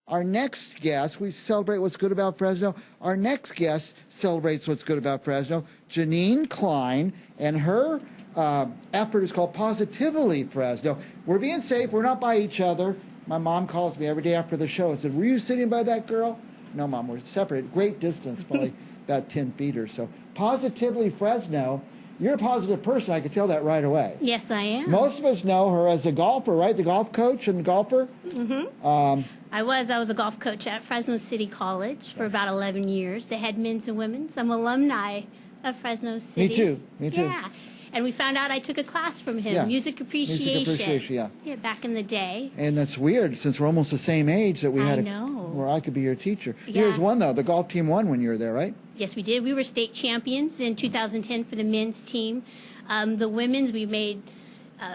Our next guest, we celebrate what's good about Fresno. Our next guest celebrates what's good about Fresno, Jenine Klein, and her effort is called Positively Fresno. We're being safe. We're not by each other. My mom calls me every day after the show and said, "Were you sitting by that girl?" No, Mom, we're separated. Great distance, probably about 10 feet or so. Positively Fresno. You're a positive person. I could tell that right away. Yes, I am. Most of us know her as a golfer, right? The golf coach and golfer. Mm-hmm. I was a golf coach at Fresno City College for about 11 years. They had men's and women's. I'm alumni of Fresno City. Me too. Me too. Yeah. And we found out I took a class from him, Yeah. music appreciation. Music appreciation, yeah. Yeah, back in the day. And that's weird, since we're almost the same age, that we had where I could be your teacher. Yeah. Here's one, though. The golf team won when you were there, right? Yes, we did. We were state champions in 2010 for the men's team. The women's, we made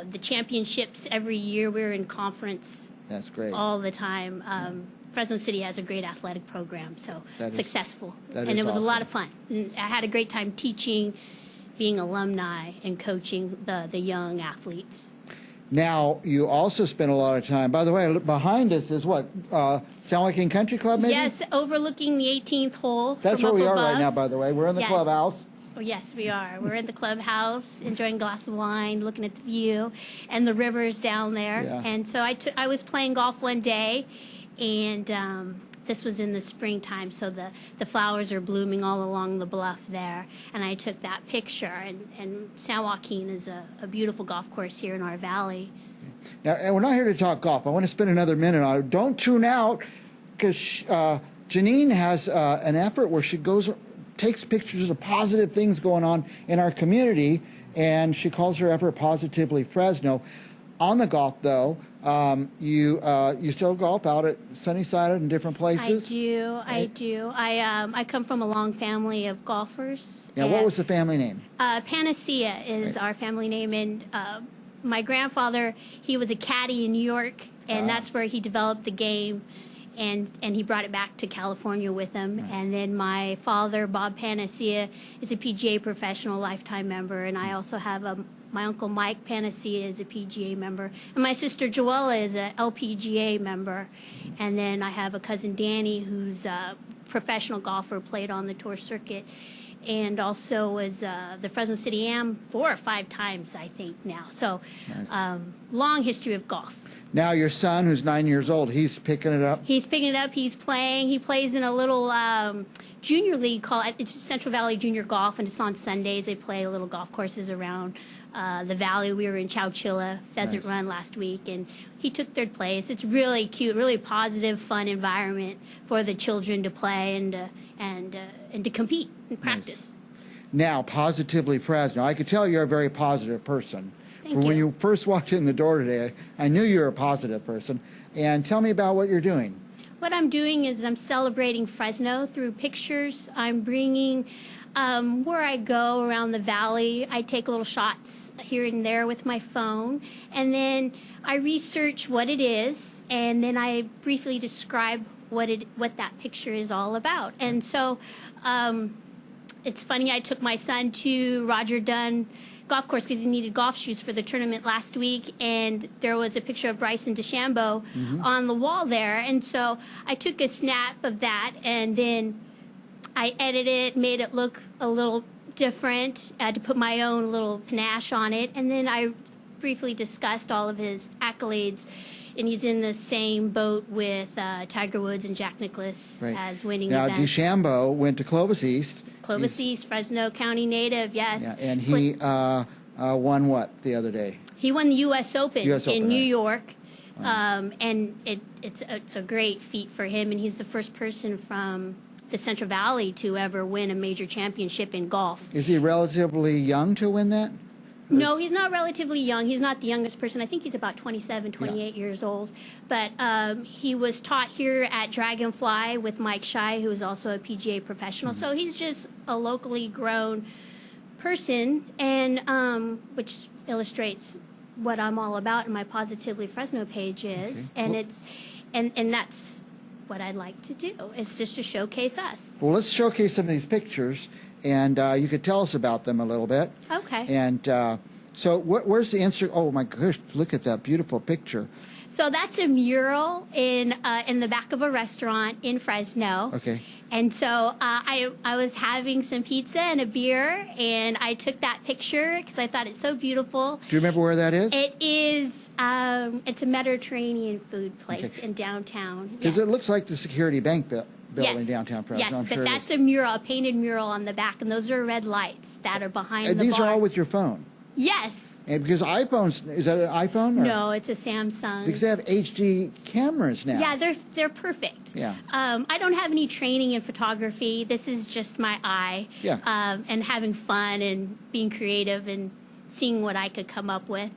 the championships every year. We were in conference. That's great. All the time. Fresno City has a great athletic program, so successful. That and is it was awesome. a lot of fun. And I had a great time teaching, being alumni, and coaching the young athletes. Now, you also spent a lot of time, by the way, behind us is what, San Joaquin Country Club, maybe? Yes, overlooking the 18th hole. That's where we are right now, by the way. We're in the clubhouse. Oh, yes, we are. We're in the clubhouse, enjoying a glass of wine, looking at the view, and the river's down there. Yeah. And so I was playing golf one day, and this was in the springtime, so the flowers are blooming all along the bluff there. And I took that picture, and San Joaquin is a beautiful golf course here in our valley. Now, and we're not here to talk golf. I want to spend another minute on it. Don't tune out, because Jenine has an effort where she takes pictures of positive things going on in our community, and she calls her effort Positively Fresno. On the golf, though, you still golf out at Sunnyside and different places? I do. I come from a long family of golfers. Yeah, what was the family name? Panacea is our family name, and my grandfather, he was a caddy in New York, and that's where he developed the game. And he brought it back to California with him. Nice. And then my father, Bob Panacea, is a PGA professional lifetime member. And I also have my uncle Mike Panacea is a PGA member. And my sister Joella is a LPGA member. And then I have a cousin Danny, who's a professional golfer, played on the tour circuit, and also was the Fresno City Am 4 or 5 times, I think, now. So nice. Long history of golf. Now your son, who's 9 years old, he's picking it up? He's picking it up. He's playing. He plays in a little junior league called it's Central Valley Junior Golf, and it's on Sundays. They play little golf courses around the valley. We were in Chowchilla Pheasant Run last week, and he took 3rd place. It's really cute, really positive, fun environment for the children to play and to compete and practice. Nice. Now, Positively Fresno. I could tell you're a very positive person. When you first walked in the door today, I knew you were a positive person. And tell me about what you're doing. What I'm doing is I'm celebrating Fresno through pictures. I'm bringing where I go around the valley. I take little shots here and there with my phone, and then I research what it is, and then I briefly describe what that picture is all about. And so it's funny, I took my son to Roger Dunn golf course because he needed golf shoes for the tournament last week, and there was a picture of Bryson DeChambeau on the wall there, and so I took a snap of that, and then I edited it, made it look a little different, to put my own little panache on it, and then I briefly discussed all of his accolades, and he's in the same boat with Tiger Woods and Jack Nicklaus as winning events. Now, DeChambeau went to Clovis East. Clovis East, Fresno County native, yes. Yeah, and he won what the other day? He won the U.S. Open in New York, and it's a great feat for him, and he's the first person from the Central Valley to ever win a major championship in golf. Is he relatively young to win that? No, he's not relatively young. He's not the youngest person. I think he's about 27, 28 years old. But he was taught here at Dragonfly with Mike Shai, who is also a PGA professional. So he's just a locally grown person, and which illustrates what I'm all about in my Positively Fresno page is. Okay. And that's what I'd like to do, is just to showcase us. Well, let's showcase some of these pictures, and you could tell us about them a little bit. Okay. And so where's the Instagram? Oh, my gosh, look at that beautiful picture. So that's a mural in the back of a restaurant in Fresno. Okay. And so I was having some pizza and a beer, and I took that picture because I thought it's so beautiful. Do you remember where that is? It is, it's a Mediterranean food place in downtown. Because it looks like the Security Bank building downtown Fresno. Yes, I'm but sure that's a mural, a painted mural on the back, and those are red lights that are behind and the these bar. are all with your phone? Yes. And because iPhones, is that an iPhone? Or? No, it's a Samsung. Because they have HD cameras now. Yeah, they're perfect. Yeah. I don't have any training in photography. This is just my eye. Yeah. And having fun and being creative and seeing what I could come up with.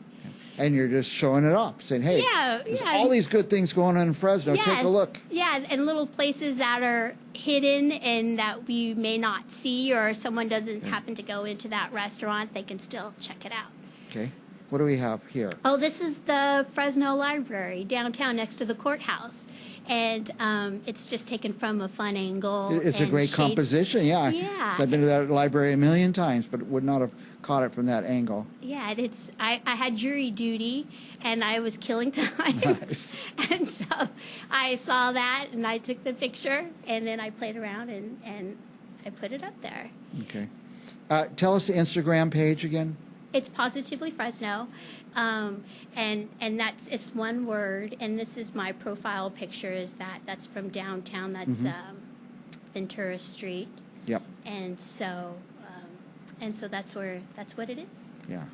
And you're just showing it off, saying, hey, there's all these good things going on in Fresno. Yes. Take a look. Yeah, and little places that are hidden and that we may not see, or someone doesn't happen to go into that restaurant, they can still check it out. Okay. What do we have here? Oh, this is the Fresno Library downtown next to the courthouse. And it's just taken from a fun angle. It's a great shade. composition, yeah. Yeah. I've been to that library a million times, but would not have caught it from that angle. Yeah, I had jury duty, and I was killing time. Nice. And so I saw that, and I took the picture, and then I played around, and I put it up there. Okay. Tell us the Instagram page again. It's Positively Fresno, and it's one word. And this is my profile picture. That's from downtown. That's Ventura Street. Yep. And so that's what it is. Yeah.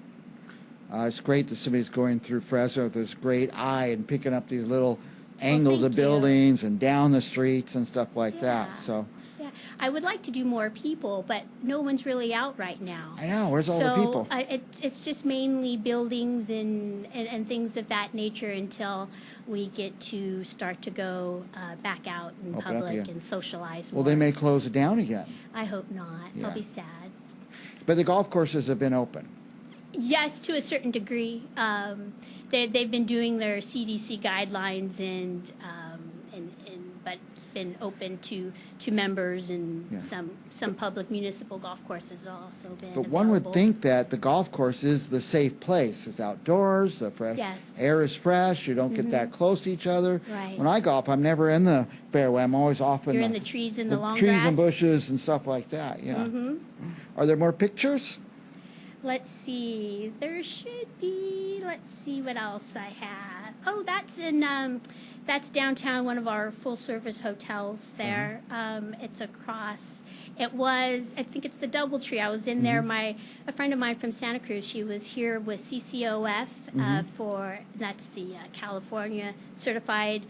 It's great that somebody's going through Fresno with this great eye and picking up these little angles of thank you. buildings and down the streets and stuff like that. Yeah. So. Yeah, I would like to do more people, but no one's really out right now. I know. Where's all the people? It's just mainly buildings and things of that nature until we get to start to go back out in Open up public again. and socialize Well, more. they may close it down again. I hope not. Yeah. I'll be sad. But the golf courses have been open. Yes, to a certain degree. They've been doing their CDC guidelines but been open to members, and some public municipal golf courses have also been But one would available. think that the golf course is the safe place. It's outdoors, the fresh Yes. air is fresh, you don't get that close to each other. Right. When I golf, I'm never in the fairway. I'm always off in You're in the trees and the long trees grass. and bushes and stuff like that, yeah. Are there more pictures? Let's see. There should be. Let's see what else I have. Oh, that's downtown, one of our full-service hotels there. It's across. It was, I think it's the DoubleTree. I was in there. A friend of mine from Santa Cruz, she was here with CCOF that's the California Certified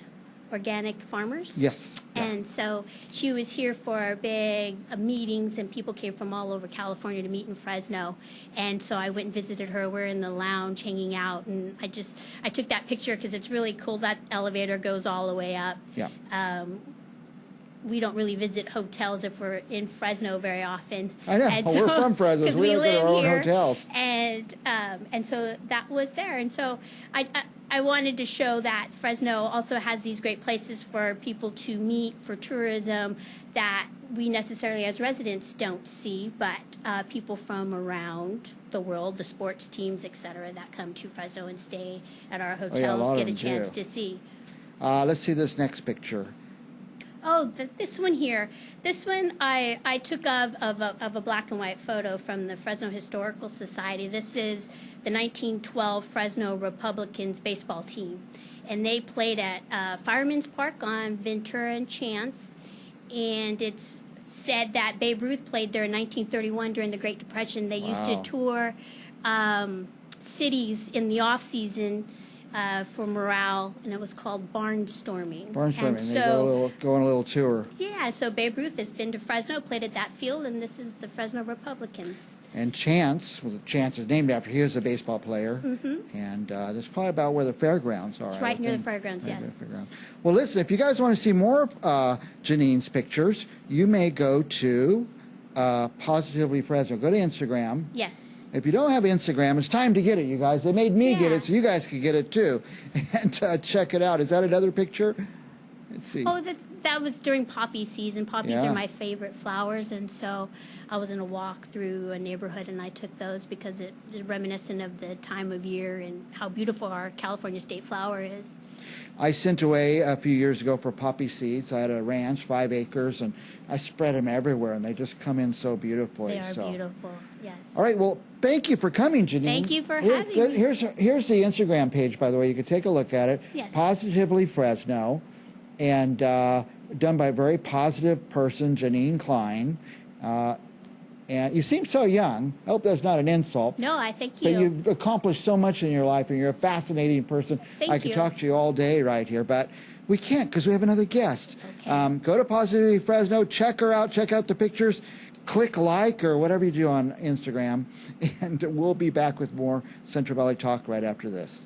Organic Farmers. Yes. Yeah. And so she was here for big meetings, and people came from all over California to meet in Fresno. And so I went and visited her. We're in the lounge hanging out, and I took that picture because it's really cool. That elevator goes all the way up. Yeah. We don't really visit hotels if we're in Fresno very often. I know. And We're from Fresno, so 'cause we don't go to live our own here, hotels. And so that was there. And so I wanted to show that Fresno also has these great places for people to meet for tourism that we necessarily as residents don't see, but people from around the world, the sports teams, et cetera, that come to Fresno and stay at our hotels lot of get a them chance do. to see. Let's see this next picture. Oh, this one here. This one I took of a black and white photo from the Fresno Historical Society. This is the 1912 Fresno Republicans baseball team. And they played at Fireman's Park on Ventura and Chance. And it's said that Babe Ruth played there in 1931 during the Great Depression. They used to tour cities in the off-season for morale, and it was called barnstorming. Barnstorming. And They so, go on a little tour. yeah, so Babe Ruth has been to Fresno, played at that field, and this is the Fresno Republicans. And Chance, well, Chance is named after, he was a baseball player. And that's probably about where the fairgrounds are. It's I right would near the think. fairgrounds, Right near yes. the fairgrounds. Well, listen, if you guys want to see more Janine's pictures, you may go to Positively Fresno. Go to Instagram. Yes. If you don't have Instagram, it's time to get it, you guys. They made me get Yeah. it, so you guys can get it too. And check it out. Is that another picture? Let's see. Oh, that was during poppy season. Poppies Yeah. are my favorite flowers, and so I was in a walk through a neighborhood, and I took those because it is reminiscent of the time of year and how beautiful our California state flower is. I sent away a few years ago for poppy seeds. I had a ranch, 5 acres, and I spread them everywhere, and they just come in so beautifully. They are beautiful, yes. All right, well, thank you for coming, Jenine. Thank you for having me. Here's the Instagram page, by the way. You can take a look at it. Yes. Positively Fresno, and done by a very positive person, Jenine Klein. And you seem so young. I hope that's not an insult. No, I thank But you. you've accomplished so much in your life, and you're a fascinating person. Thank I could you. talk to you all day right here, but we can't because we have another guest. Okay. Go to Positively Fresno, check her out, check out the pictures, click like or whatever you do on Instagram, and we'll be back with more Central Valley Talk right after this.